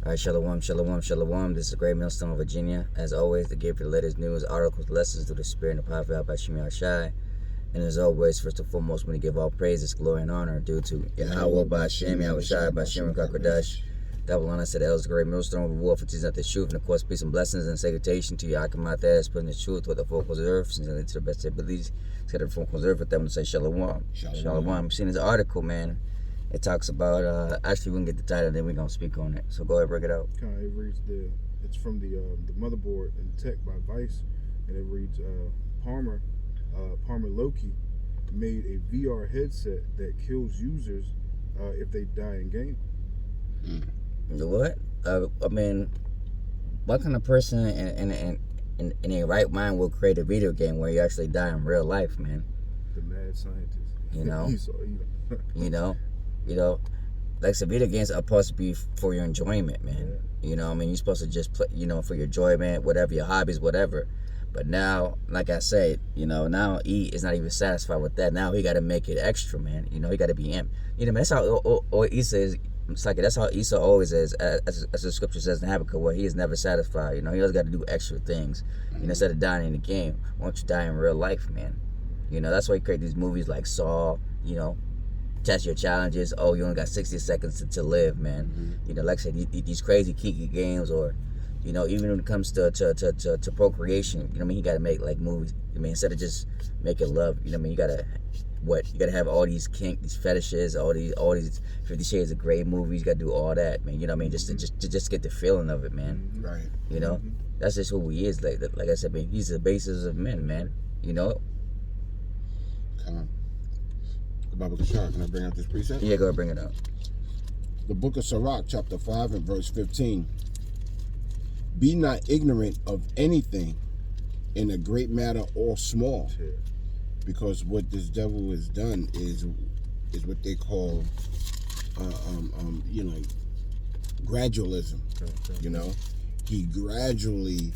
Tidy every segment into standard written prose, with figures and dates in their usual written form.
All right, shalom, shalom, shalom. This is Great Millstone, Virginia. As always, the gift of the latest news, articles, lessons through the spirit and the power of God by Shemi Shai. And as always, first and foremost, we want to give all praises, glory, and honor due to Yahweh by Shemi Shai by Shemi Kakodash. Double honor to the elders, Great Millstone, reward for teaching out the truth, and of course, peace and blessings and salutation to Yakim out there, spreading the truth with the focus of the earth, since to the best of abilities. Set the focus of the earth with them to say shalom. Shalom. I'm seeing this article, man. It talks about, actually, we're going to get the title, then we're going to speak on it. So go ahead, break it out. It reads it's from the motherboard and tech by Vice, and it reads, Palmer Loki made a VR headset that kills users if they die in game. What? I mean, what kind of person in a right mind will create a video game where you actually die in real life, man? The mad scientist. You know? You know, like I said, video games are supposed to be for your enjoyment, man. Yeah. You know, I mean, you're supposed to just play, for your enjoyment, whatever, your hobbies, whatever. But now, like I said, now E is not even satisfied with that. Now he got to make it extra, man. He got to be imp. That's how Esau is. It's like that's how Esau always is, as the scripture says in Habakkuk, where he is never satisfied. He always got to do extra things. Instead of dying in the game, why don't you die in real life, man? That's why he create these movies like Saw. Test your challenges. Oh, you only got 60 seconds to live, man. Like I said, these crazy kinky games, or even when it comes to procreation, you got to make like movies. Instead of just making love, you gotta have all these these fetishes, all these 50 Shades of Grey movies. You gotta do all that, man. Just to get the feeling of it, man. Right. That's just who he is. Like I said, man, he's the basis of men, man. Come on. Baba Kashar, can I bring out this precept? Yeah, go ahead, bring it out. The book of Sirach, chapter 5 and verse 15. Be not ignorant of anything, in a great matter or small, because what this devil has done is what they call, gradualism. He gradually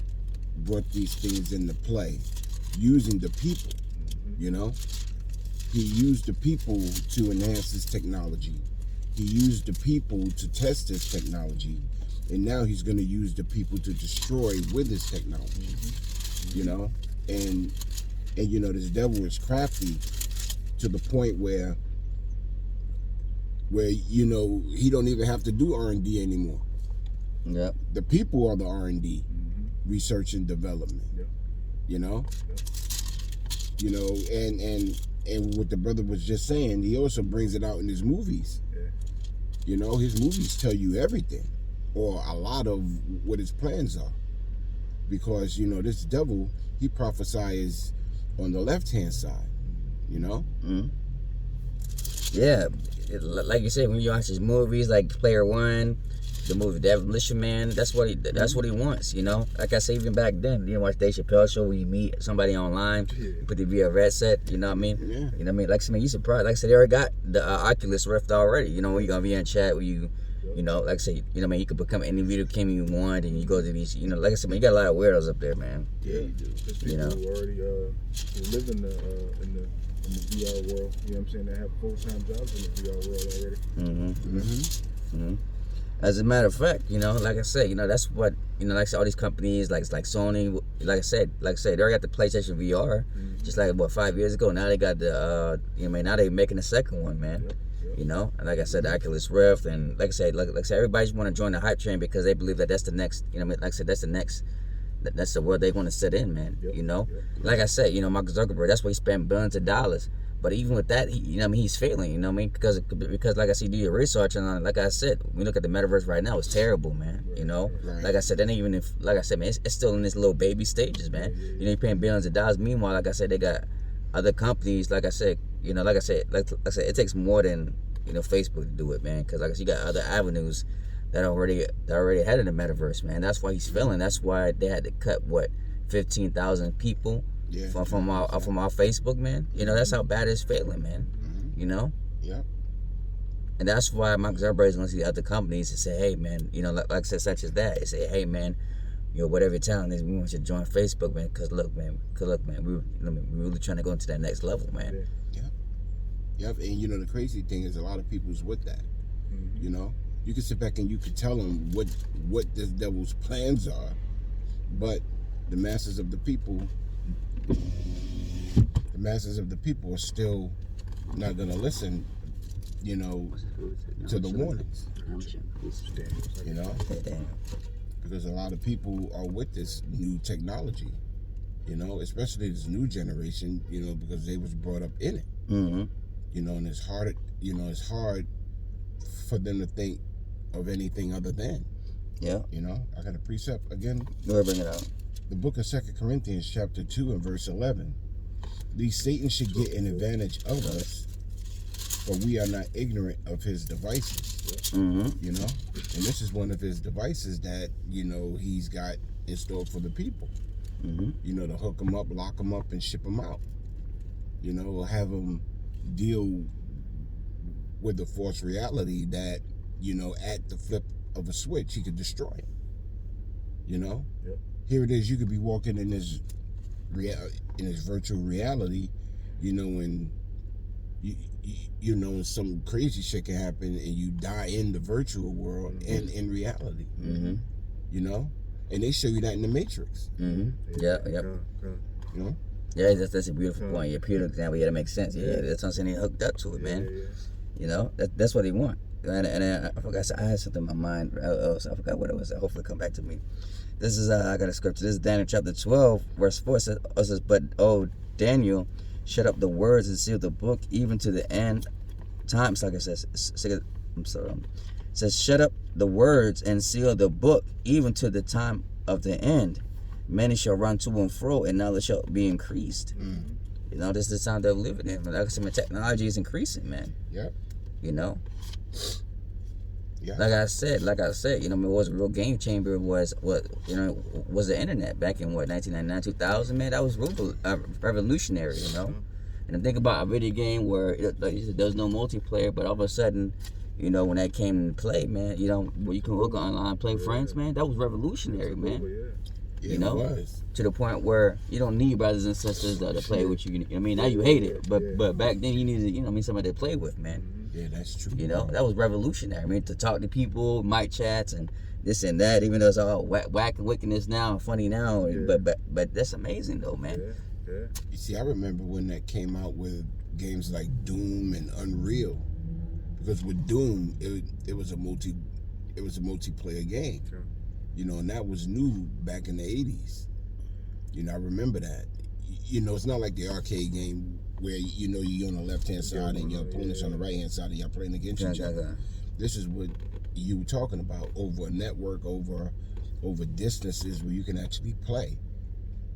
brought these things into play, using the people. He used the people to enhance his technology. He used the people to test his technology. And now he's going to use the people to destroy with his technology. And this devil is crafty to the point where he don't even have to do R&D anymore. Yep. The people are the R&D, research and development. And what the brother was just saying, he also brings it out in his movies. His movies tell you everything, or a lot of what his plans are. Because, this devil, he prophesies on the left-hand side, Yeah, like you said, when you watch his movies, like Player One, the movie Demolition Man, that's what he wants, Like I said, even back then, watch Dave Chappelle show where you meet somebody online, you put the VR headset, you know what I mean? Yeah. Like I said, man, you surprised. Like I said, they already got the Oculus Rift already. When you're gonna be in chat with you, like I say, you could become any video game you want, and you go to these, like I said, man, you got a lot of weirdos up there, man. Yeah, you do. There's people who already who live in the VR world. You know what I'm saying? They have full-time jobs in the VR world already. As a matter of fact, like I said, that's what, like I said, all these companies, like Sony, like I said, they already got the PlayStation VR, just like, 5 years ago. Now they got the, now they making the second one, man. And like I said, the Oculus Rift, and like I said, everybody's want to join the hype train because they believe that that's the next, like I said, that's the next, that's the world they want to sit in, man. Like I said, Mark Zuckerberg, that's why he spent billions of dollars. But even with that, he's failing, because like I said, do your research, and like I said, we look at the metaverse right now, it's terrible, man. Right. Like I said, like I said, man, it's still in its little baby stages, man. You're paying billions of dollars. Meanwhile, like I said, they got other companies, like I said, it takes more than Facebook to do it, man. Because like I said, you got other avenues that already had in the metaverse, man. That's why he's failing. That's why they had to cut 15,000 people. From our Facebook, man. That's how bad it's failing, man. Yeah. And that's why Mark Zuckerberg is going to see other companies and say, hey, man, like I said, such as that. They say, hey, man, whatever your talent is, we want you to join Facebook, man. Because look, man, we're really trying to go into that next level, man. Yeah. Yep. And the crazy thing is, a lot of people's with that. You can sit back and you can tell them what this devil's plans are, but the masses of the people are still not gonna listen, you know, to the warnings. You know, because a lot of people are with this new technology, you know, especially this new generation, you know, because they was brought up in it. Mm-hmm. You know, and it's hard for them to think of anything other than. Yeah. You know, I got a precept again. Go ahead, bring it out. The book of 2 Corinthians chapter 2 and verse 11. These Satan should get an advantage of us, for we are not ignorant of his devices. Mm-hmm. You know, and this is one of his devices that, you know, he's got in store for the people. Mm-hmm. You know, to hook them up, lock them up, and ship them out. You know, or have them deal with the false reality that, you know, at the flip of a switch, he could destroy it. You know? Yep. Here it is, you could be walking in this virtual reality, you know, and you know, some crazy shit can happen and you die in the virtual world and in reality. Mm-hmm. You know? And they show you that in the Matrix. Mm-hmm. Yeah. Yep. You know? Yeah, that's a beautiful point. Your Peter example, yeah, that makes sense. Yeah, that's what I'm saying. He hooked up to it, man. Yeah. You know, that's what he want. And I forgot, I had something in my mind else. I forgot what it was. Hopefully come back to me. This is, I got a scripture. This is Daniel chapter 12, verse 4. It says, but, oh, Daniel, shut up the words and seal the book even to the end times. Like it says, I'm sorry. It says, shut up the words and seal the book even to the time of the end. Many shall run to and fro, and knowledge shall be increased. Mm. You know, this is the time that we're living in. Like I said, technology is increasing, man. Yep. You know? Yeah. Like I said, you know, what was a real game changer was the internet back in 1999, 2000, man. That was revolutionary, you know. And I think about a video game where like you said, there was no multiplayer, but all of a sudden, you know, when that came into play, man, you know, where you can hook online, play friends, man, that was revolutionary, man. Yeah, You know, it was. to the point where you don't need brothers and sisters to play with you. I mean, now you hate it, but back then you needed, you know, somebody to play with, man. Yeah, that's true. You know, that was revolutionary. I mean, to talk to people, mic chats, and this and that. Even though it's all whack and wickedness now, and funny now, but that's amazing though, man. Yeah. You see, I remember when that came out with games like Doom and Unreal, because with Doom, it was a multiplayer game. Sure. You know, and that was new back in the 80s. You know, I remember that. You know, it's not like the arcade game where, you know, you're on the left-hand side and your opponent's on the right-hand side and you're playing against each other. This is what you were talking about, over a network, over distances where you can actually play.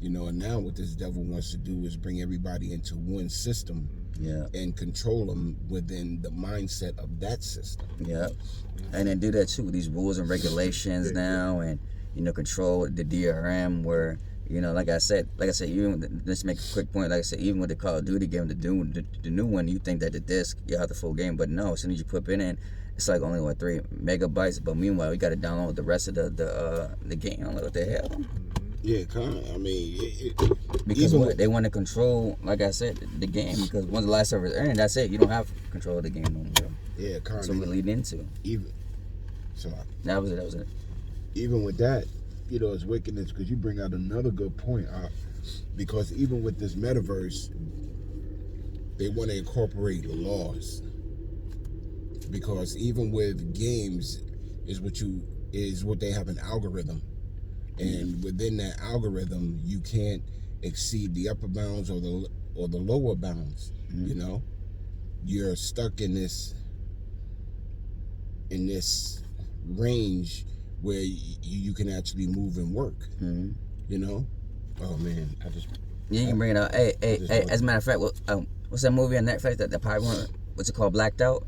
You know, and now what this devil wants to do is bring everybody into one system and control them within the mindset of that system. Yeah. And then do that too, these rules and regulations now, and, you know, control the DRM where, you know, like I said, even, let's make a quick point, like I said, even with the Call of Duty game, the new one, you think that the disc, you have the full game, but no, as soon as you put it in, it's like only, 3 megabytes, but meanwhile, you got to download the rest of the game. I don't know what the hell. Yeah, I mean, because they want to control, like I said, the game, because once the last server is earned, that's it. You don't have control of the game no more. Yeah, that's what we lead into. That was it. Even with that, you know, it's wickedness, because you bring out another good point, because even with this metaverse, they want to incorporate laws, because even with games is what they have an algorithm, and within that algorithm you can't exceed the upper bounds or the lower bounds. You know, you're stuck in this range where you can actually move and work. You know, oh man, you can bring it out. Hey, as a matter of fact, what's that movie on Netflix that probably what's it called, Blacked Out?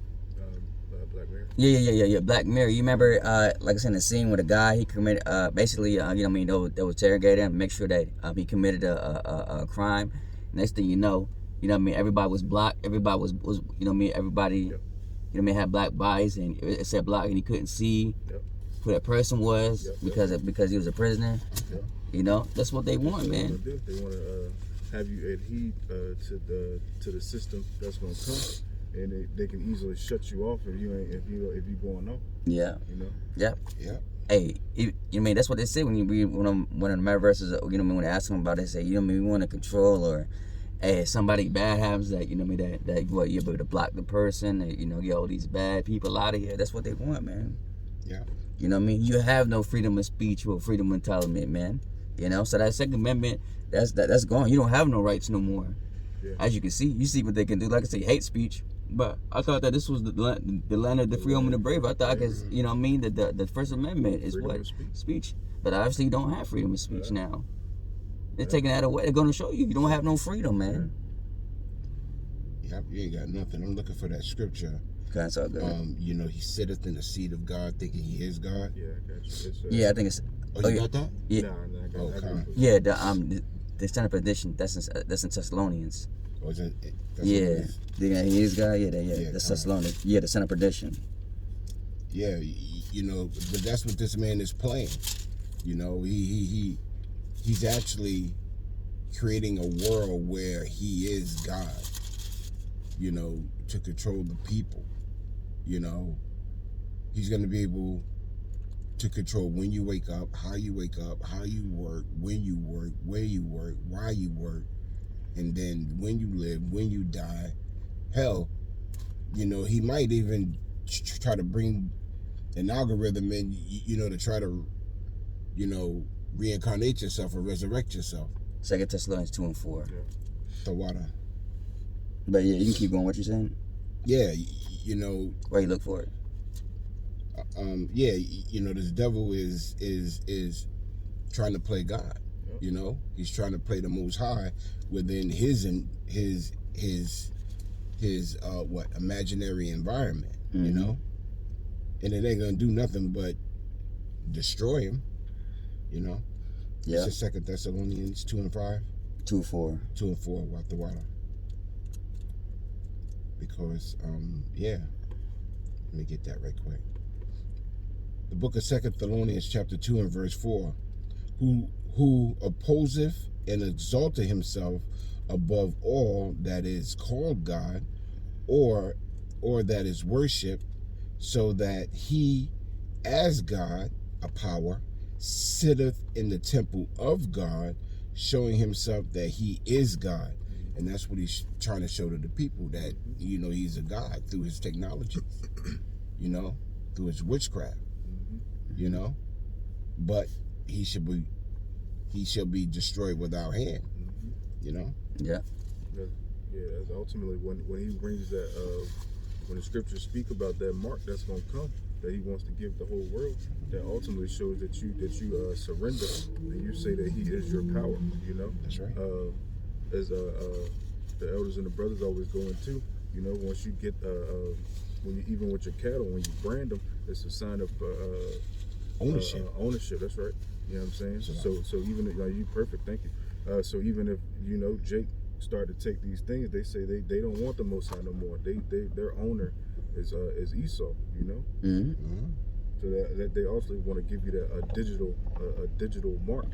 Black Mirror. Yeah, Black Mirror. You remember, like I said, in the scene with a guy, he committed, basically, you know what I mean, they would interrogate him, make sure that he committed a crime. Next thing you know what I mean, everybody was blocked, everybody was you know what I mean, everybody, you know what I mean, had black bodies, and it said block, and he couldn't see who that person was because he was a prisoner. You know, that's what they want, man. They want to have you adhere to the system that's going to come, and they can easily shut you off if you going off. Yeah. You know. Yeah. Hey, you mean that's what they say when you read one of the metaverses? You know, when they ask them about it, they say, you know, we want to control, or hey, if somebody bad happens, that you know, that what you're able to block the person, and, you know, get all these bad people out of here. That's what they want, man. Yeah. You know what I mean? You have no freedom of speech or freedom of entitlement, man. You know, so that Second Amendment, that's gone. You don't have no rights no more. Yeah. As you can see, you see what they can do. Like I say, hate speech. But I thought that this was the land of the free, home, and the brave. I thought, cause you know what I mean, the First Amendment is Freedom what? of Speech. But obviously you don't have freedom of speech now. They're taking that away. They're going to show you don't have no freedom, man. Yep, you ain't got nothing. I'm looking for that scripture. That's all good. You know, he sitteth in the seat of God, thinking he is God. Yeah, I got you. It's, Yeah, I think it's. Oh, you got that? Yeah. Nah, I got Okay. it. Yeah, the standard edition. That's in Thessalonians. Or is it? Yeah, he is God. Yeah, Yeah, the Thessalonians. Yeah, the standard edition. Yeah, you know, but that's what this man is playing. You know, he's actually creating a world where he is God. You know, to control the people. You know, he's going to be able to control when you wake up, how you wake up, how you work, when you work, where you work, why you work, and then when you live, when you die. Hell, you know, he might even try to bring an algorithm in, you know, to try to, you know, reincarnate yourself or resurrect yourself. 2 Thessalonians 2:4. The water. But yeah, you can keep going. What you saying? Yeah, you know. Where you look for it? Yeah, you know, this devil is trying to play God. Yep. You know, he's trying to play the Most High within his imaginary environment. Mm-hmm. You know, and it ain't gonna do nothing but destroy him. You know. Yeah. It's 2 Thessalonians 2:5. 2:4. 2:4. What the water? Because yeah. Let me get that right quick. The book of 2 Thessalonians chapter 2 and verse 4. Who opposeth and exalteth himself above all that is called God, or that is worshipped, so that he, as God, a power, sitteth in the temple of God, showing himself that he is God. And that's what he's trying to show to the people, that, you know, he's a God through his technologies, you know, through his witchcraft, you know. But he shall be destroyed without hand, you know. Yeah. Yeah, that's ultimately when he brings that when the scriptures speak about that mark that's gonna come, that he wants to give the whole world, that ultimately shows that you surrender and you say that he is your power. You know. That's right. As the elders and the brothers always go into, you know, once you get when you, even with your cattle, when you brand them, it's a sign of Ownership. Ownership. That's right. You know what I'm saying? So even if, you perfect. Thank you. So even if, you know, Jake started to take these things, they say they don't want the Most High no more. Their owner is Esau. You know. Mm-hmm. So that they also want to give you that a digital mark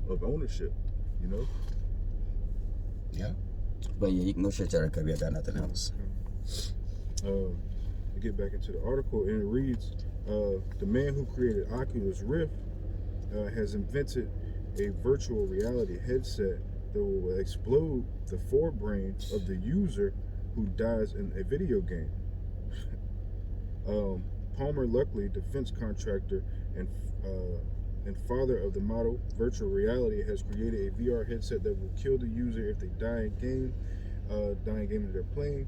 of ownership. You know. Yeah. But yeah, you can go straight to that because I got nothing else. To get back into the article, and it reads, the man who created Oculus Rift has invented a virtual reality headset that will explode the forebrain of the user who dies in a video game. Palmer Luckey, defense contractor and father of the model virtual reality, has created a VR headset that will kill the user if they die in game that they're playing.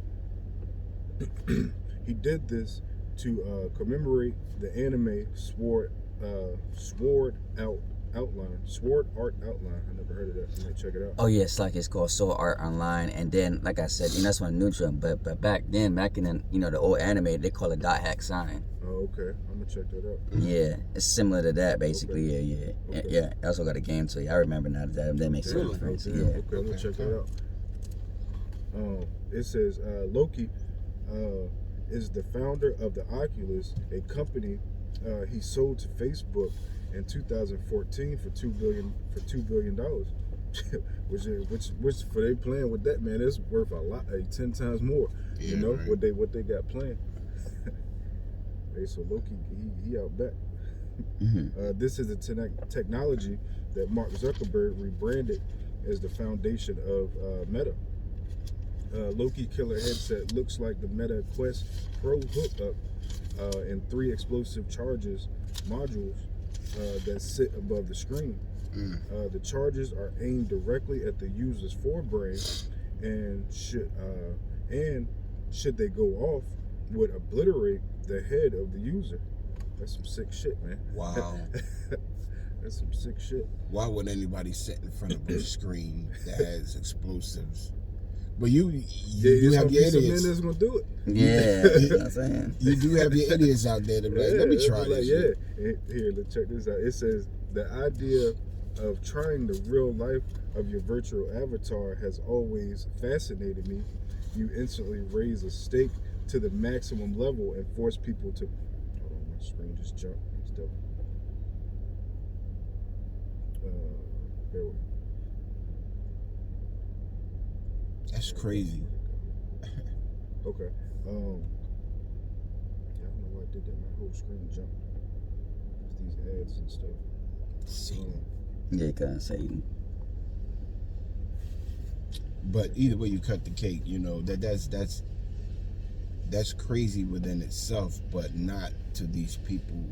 He did this to commemorate the anime Sword Art Outline. I never heard of that. I'm gonna check it out. Oh yeah, it's called Sword Art Online, and then like I said, you know, that's one new trend. But back in the, you know, the old anime, they call it dot hack sign. Oh, okay. I'm gonna check that out. Yeah, it's similar to that basically. Okay. Yeah. Okay. Yeah. I also got a game too. I remember now that makes Damn, sense. damn. Yeah. Okay, I'm gonna check that out. It says Loki is the founder of the Oculus, a company he sold to Facebook in 2014 for $2 billion. which for they playing with that, man, it's worth a lot, 10 times more. Yeah, you know right. what they got planned. Hey, so Loki, he out back. This is a technology that Mark Zuckerberg rebranded as the foundation of Meta. Loki Killer headset looks like the Meta Quest Pro hookup and 3 explosive charges modules that sit above the screen. The charges are aimed directly at the user's forebrain, and should they go off, would obliterate the head of the user. That's some sick shit, man. Wow. That's some sick shit. Why would anybody sit in front of a screen that has explosives? But you do have your idiots. That's gonna do it. Yeah, you know what I'm saying? You do have your idiots out there that be like, let me try this. Shit. Here, let's check this out. It says the idea of trying the real life of your virtual avatar has always fascinated me. You instantly raise a stake to the maximum level and force people to. Hold on, my screen just jumped. It's dope. Bear with me. That's crazy. Okay. Yeah, I don't know why I did that. My whole screen jumped. These ads and stuff. Yeah, kind of Satan. But either way you cut the cake, you know, that's crazy within itself, but not to these people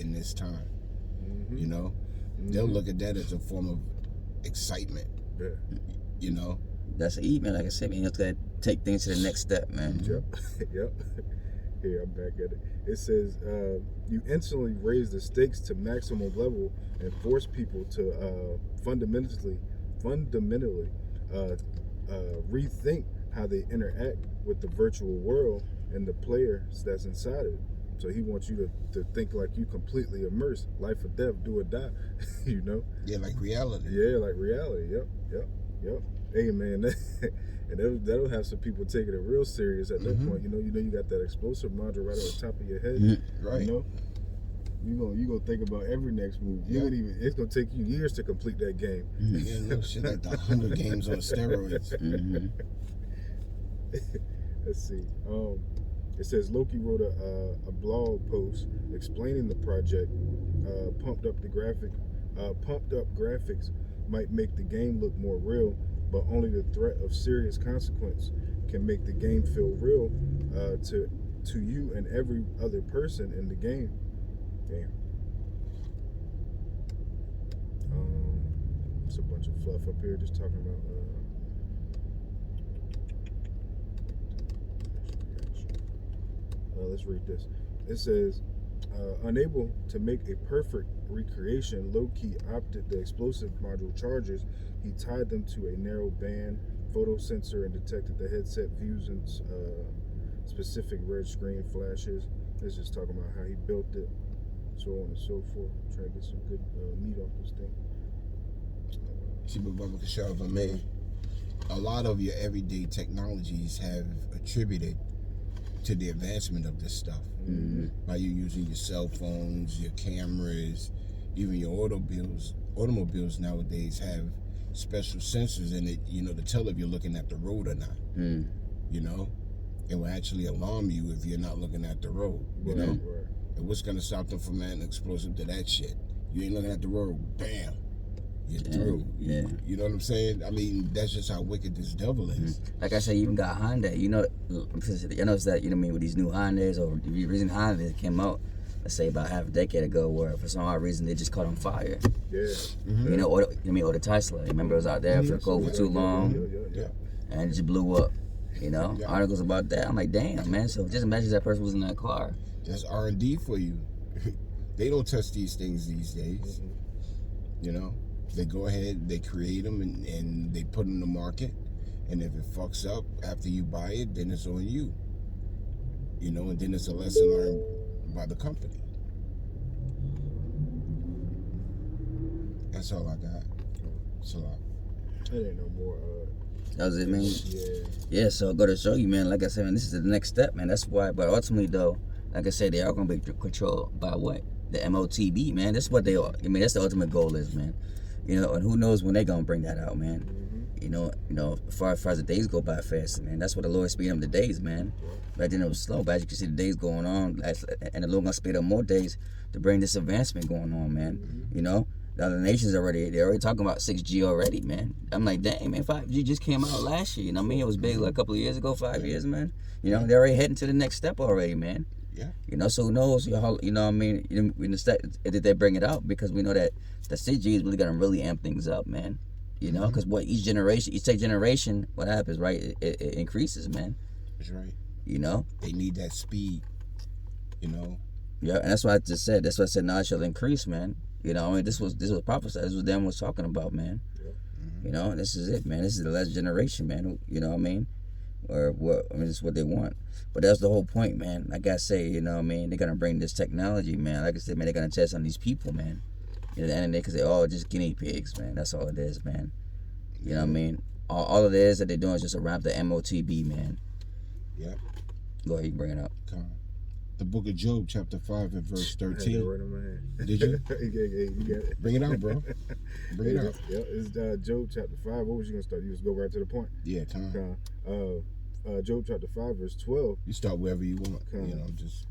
in this time. You know? They'll look at that as a form of excitement. Yeah. You know? That's an man. Like I said, man, you have to take things to the next step, man. Yep. Here, I'm back at it. It says, you instantly raise the stakes to maximum level and force people to fundamentally rethink how they interact with the virtual world and the players that's inside it. So he wants you to think like you completely immersed, life or death, do or die, you know? Yeah, like reality. Yeah, like reality. Yep. Hey, man, and that'll have some people taking it real serious at that point. You know, you got that explosive module right on the top of your head. Right. You know, you gonna think about every next move. It's gonna take you years to complete that game. Yeah, no shit, like the Hunger Games on steroids. Let's see. It says Loki wrote a blog post explaining the project. Pumped up graphics might make the game look more real, but only the threat of serious consequence can make the game feel real to you and every other person in the game. Damn. It's a bunch of fluff up here just talking about let's read this. It says, unable to make a perfect recreation, Loki opted the explosive module charges. He tied them to a narrow band photo sensor and detected the headset fusion specific red screen flashes. It's just talking about how he built it, so on and so forth. Try to get some good meat off this thing. See, but Bubba Kashav, I mean, a lot of your everyday technologies have attributed to the advancement of this stuff. By you using your cell phones, your cameras, even your automobiles nowadays have special sensors in it, you know, to tell if you're looking at the road or not. You know, it will actually alarm you if you're not looking at the road. You know, and what's gonna stop them from adding explosive to that shit? You ain't looking at the road, bam, you're through. Yeah. You know what I'm saying? I mean, that's just how wicked this devil is. Like I said, you even got Hyundai. You know, I noticed that, you know what I mean, with these new Hyundais, or the reason Hyundai came out, let's say about half a decade ago, where for some odd reason they just caught on fire. Yeah. You know, or the Tesla. Remember it was out there for too long, and it just blew up. You know, articles about that. I'm like, damn, man. So just imagine that person was in that car. That's R&D for you. They don't test these things these days. You know, they go ahead, they create them, and they put them in the market. And if it fucks up after you buy it, then it's on you. You know, and then it's a lesson learned by the company. That's all I got. It's a lot. It ain't no more. That was it, man. Yeah, so go to show you, man. Like I said, man, this is the next step, man. That's why. But ultimately, though, like I said, they are going to be controlled by what? The MOTB, man. That's what they are. I mean, that's the ultimate goal is, man. You know, and who knows when they're gonna bring that out, man. Mm-hmm. You know, as far as the days go by fast, man. That's what the Lord speed up the days, man. Back then it was slow, but as you can see the days going on, and the Lord gonna speed up more days to bring this advancement going on, man. Mm-hmm. You know, the other nations they're already talking about 6G already, man. I'm like, dang, man, 5G just came out last year. You know what I mean? It was big like a couple of years ago, 5 years, man. You know, they're already heading to the next step already, man. Yeah. You know, so who knows? You know what I mean? Did they bring it out? Because we know that the 6G is really gonna really amp things up, man. You know, because each tech generation, what happens, right? It increases, man. That's right. You know, they need that speed. You know. Yeah, and that's what I just said. That's what I said. Knowledge shall increase, man. You know, I mean, this was prophesied. This was them was talking about, man. Yep. You know, this is it, man. This is the last generation, man. You know what I mean? Or what? I mean, this is what they want. But that's the whole point, man. Like I say, you know what I mean? They're gonna bring this technology, man. Like I said, man, they're gonna test on these people, man. At the end of the day, because they're all just guinea pigs, man. That's all it is, man. You know what I mean? All it is that they're doing is just a wrap the MOTB, man. Yep. Go ahead, you bring it up. The book of Job, chapter 5 and verse 13. I had that right in my hand. Did you? You got it. Bring it out, bro. Bring it out. Yeah, it's Job chapter 5. What was you going to start? You just go right to the point? Yeah, time. Job chapter 5, verse 12. You start wherever you want. You know, just.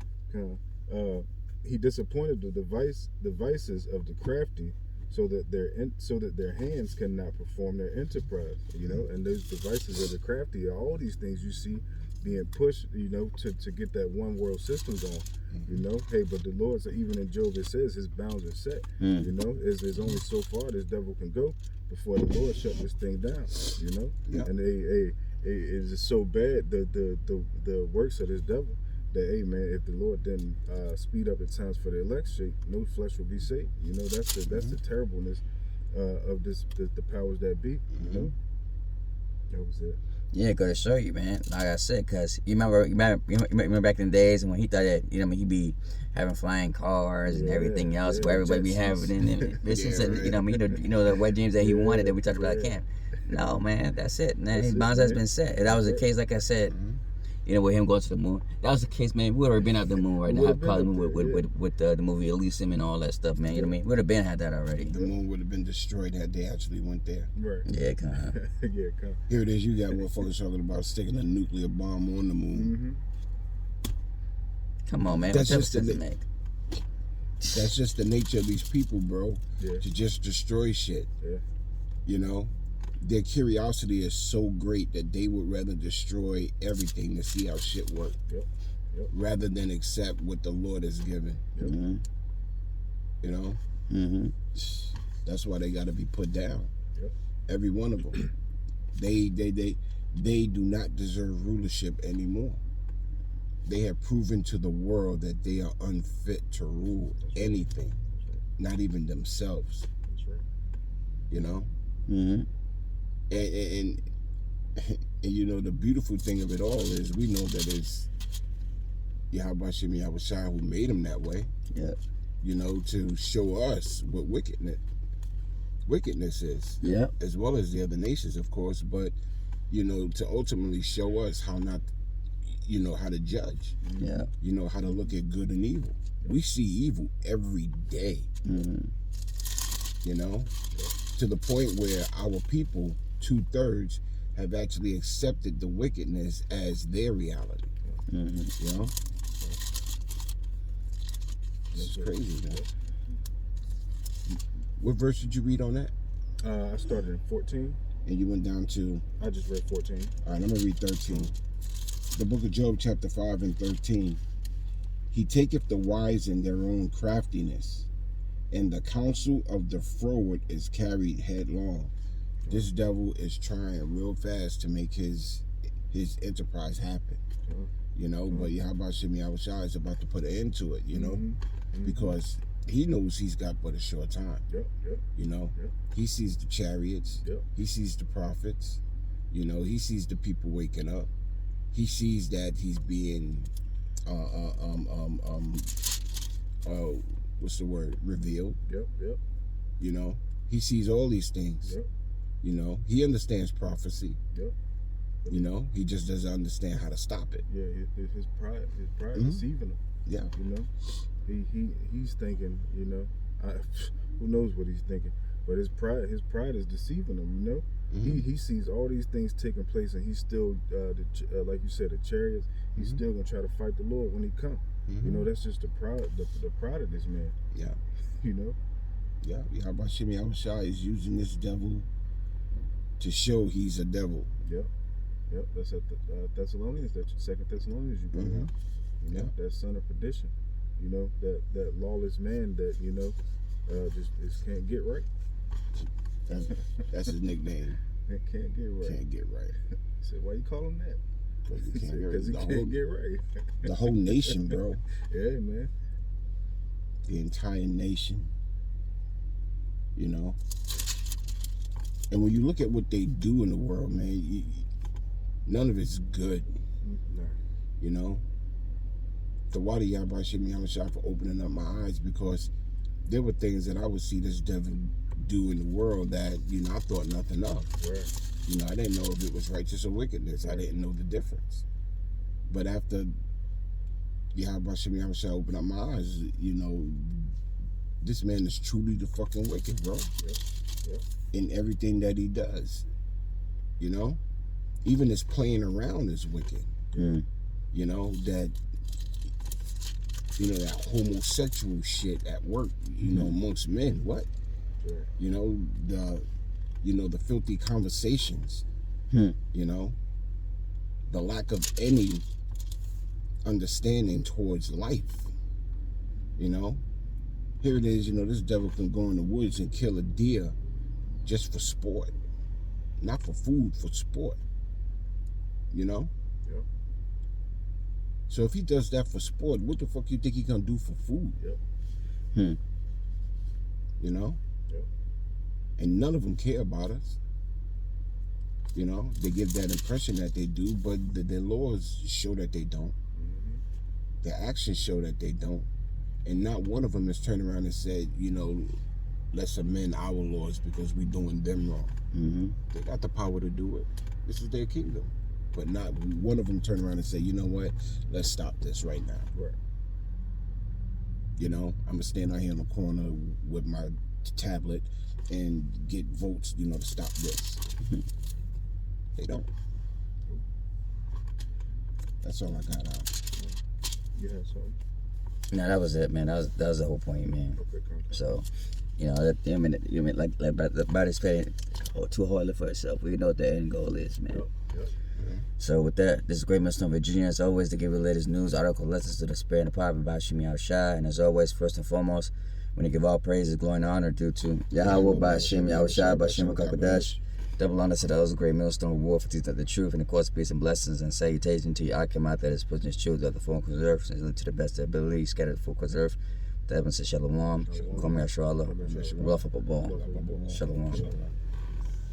He disappointed the devices of the crafty, so that their hands cannot perform their enterprise. You know, and those devices of the crafty are all these things you see being pushed, you know, to get that one world system going. You know, hey, but the Lord said, even in Job it says his bounds are set. You know, there's only so far this devil can go before the Lord shut this thing down. You know, and it is just so bad the works of this devil that, hey man, if the Lord didn't speed up at times for the elect, no flesh will be saved. You know, that's the terribleness of the powers that be. You know, that was it. Yeah, gotta show you, man. Like I said, cause you remember back in the days and when he thought that, you know, I mean, he'd be having flying cars and everything else, where everybody be having in business, and you know, I mean, you know the wet dreams that he wanted that we talked about camp. No, man, that's it. Man, his bounds has been set. If that was the case, like I said, you know, with him going to the moon, that was the case, man. We would have been out the moon right now. I'd probably with the movie Elysium and all that stuff, man. You know what I mean? We'd have been had that already. The moon would have been destroyed had they actually went there. Right. Yeah, kind of. Yeah, kind of. Here it is. You got motherfuckers talking about sticking a nuclear bomb on the moon. Come on, man. That's what just difference does it make? That's just the nature of these people, bro. Yeah. To just destroy shit. Yeah. You know? Their curiosity is so great that they would rather destroy everything to see how shit works. Yep. Rather than accept what the Lord has given. Mm-hmm. You know? Mm-hmm. That's why they got to be put down. Yep. Every one of them. They do not deserve rulership anymore. They have proven to the world that they are unfit to rule anything, not even themselves. That's right. You know? Mm-hmm. And you know, the beautiful thing of it all is we know that it's Yahweh Shem Yahweh Shai who made him that way. Yeah. You know, to show us what wickedness is. Yeah. As well as the other nations, of course, but you know, to ultimately show us how not, you know, how to judge. Yeah. You know, how to look at good and evil. We see evil every day. Mm-hmm. You know, to the point where our people, 2/3, have actually accepted the wickedness as their reality. Mm-hmm. You know? This is crazy, man. What verse did you read on that? I started in 14. And you went down to... I just read 14. All right, I'm going to read 13. The book of Job, chapter 5 and 13. He taketh the wise in their own craftiness, and the counsel of the froward is carried headlong. This devil is trying real fast to make his enterprise happen. You know, but Yahweh Shem Yahweh Shai is about to put an end to it, you know, because he knows he's got but a short time. You know, he sees the chariots, he sees the prophets, you know, he sees the people waking up, he sees that he's being what's the word, revealed. You know, he sees all these things. You know, he understands prophecy. You know, he just doesn't understand how to stop it. Yeah, his pride deceiving him. Yeah. You know, he's thinking, you know, who knows what he's thinking. But his pride is deceiving him. You know, he sees all these things taking place, and he's still like you said, the chariots. He's still gonna try to fight the Lord when he comes. You know, that's just the pride of this man. Yeah. You know. Yeah. Yahweh Shem Yahushua is using this devil to show he's a devil. Yep. That's at the Thessalonians. That's 2 Thessalonians you bring out. You know, that son of perdition. You know, that lawless man that, you know, just can't get right. That's his nickname. Can't get right. Can't get right. I said, why you call him that? Because he can't Because he can't get right. The whole nation, bro. Yeah, man. The entire nation. You know. And when you look at what they do in the world, man, none of it's good. No. You know. The Wadi Yahweh Shem Yahushua for opening up my eyes, because there were things that I would see this devil do in the world that, you know, I thought nothing of. Right. You know, I didn't know if it was righteous or wickedness. I didn't know the difference. But after Yahweh Shem Yahushua opened up my eyes, you know, this man is truly the fucking wicked, bro. Yep. In everything that he does. You know? Even his playing around is wicked. You know, that homosexual shit at work, you know, amongst men. What? Right. You know, the filthy conversations. You know, the lack of any understanding towards life. You know, here it is. You know, this devil can go in the woods and kill a deer just for sport, not for food, for sport. You know. Yep. So if he does that for sport, what the fuck you think he gonna do for food? Yep. You know? Yep. And none of them care about us. You know? They give that impression that they do, but their laws show that they don't. Their actions show that they don't. And not one of them has turned around and said, you know, let's amend our laws because we doing them wrong. They got the power to do it. This is their kingdom. But not one of them turn around and say, you know what, let's stop this right now. Right. You know, I'm going to stand out here in the corner with my tablet and get votes, you know, to stop this. They don't. That's all I got out. You had something? No, that was it, man. That was the whole point, man. Okay, So, you know, like the body's paying too hard for itself. We know what the end goal is, man. Yep. So with that, this is Great Millstone, Virginia. As always, to give you the latest news, article, lessons to the spirit and the power by Shem Yahushua. And as always, first and foremost, when you give all praises, glory, and honor due to Yahweh by Shem Yahushua, by Shem HaKadosh. Double honor to those Great Millstone reward for teaching the truth, and of course, peace and blessings and salutation to your Akamat that is putting his children of the full earth, and to the best of ability, scattered the full earth. The heavens say Shalom, Kom Yashua Allah, Rafa Babon, Shalom.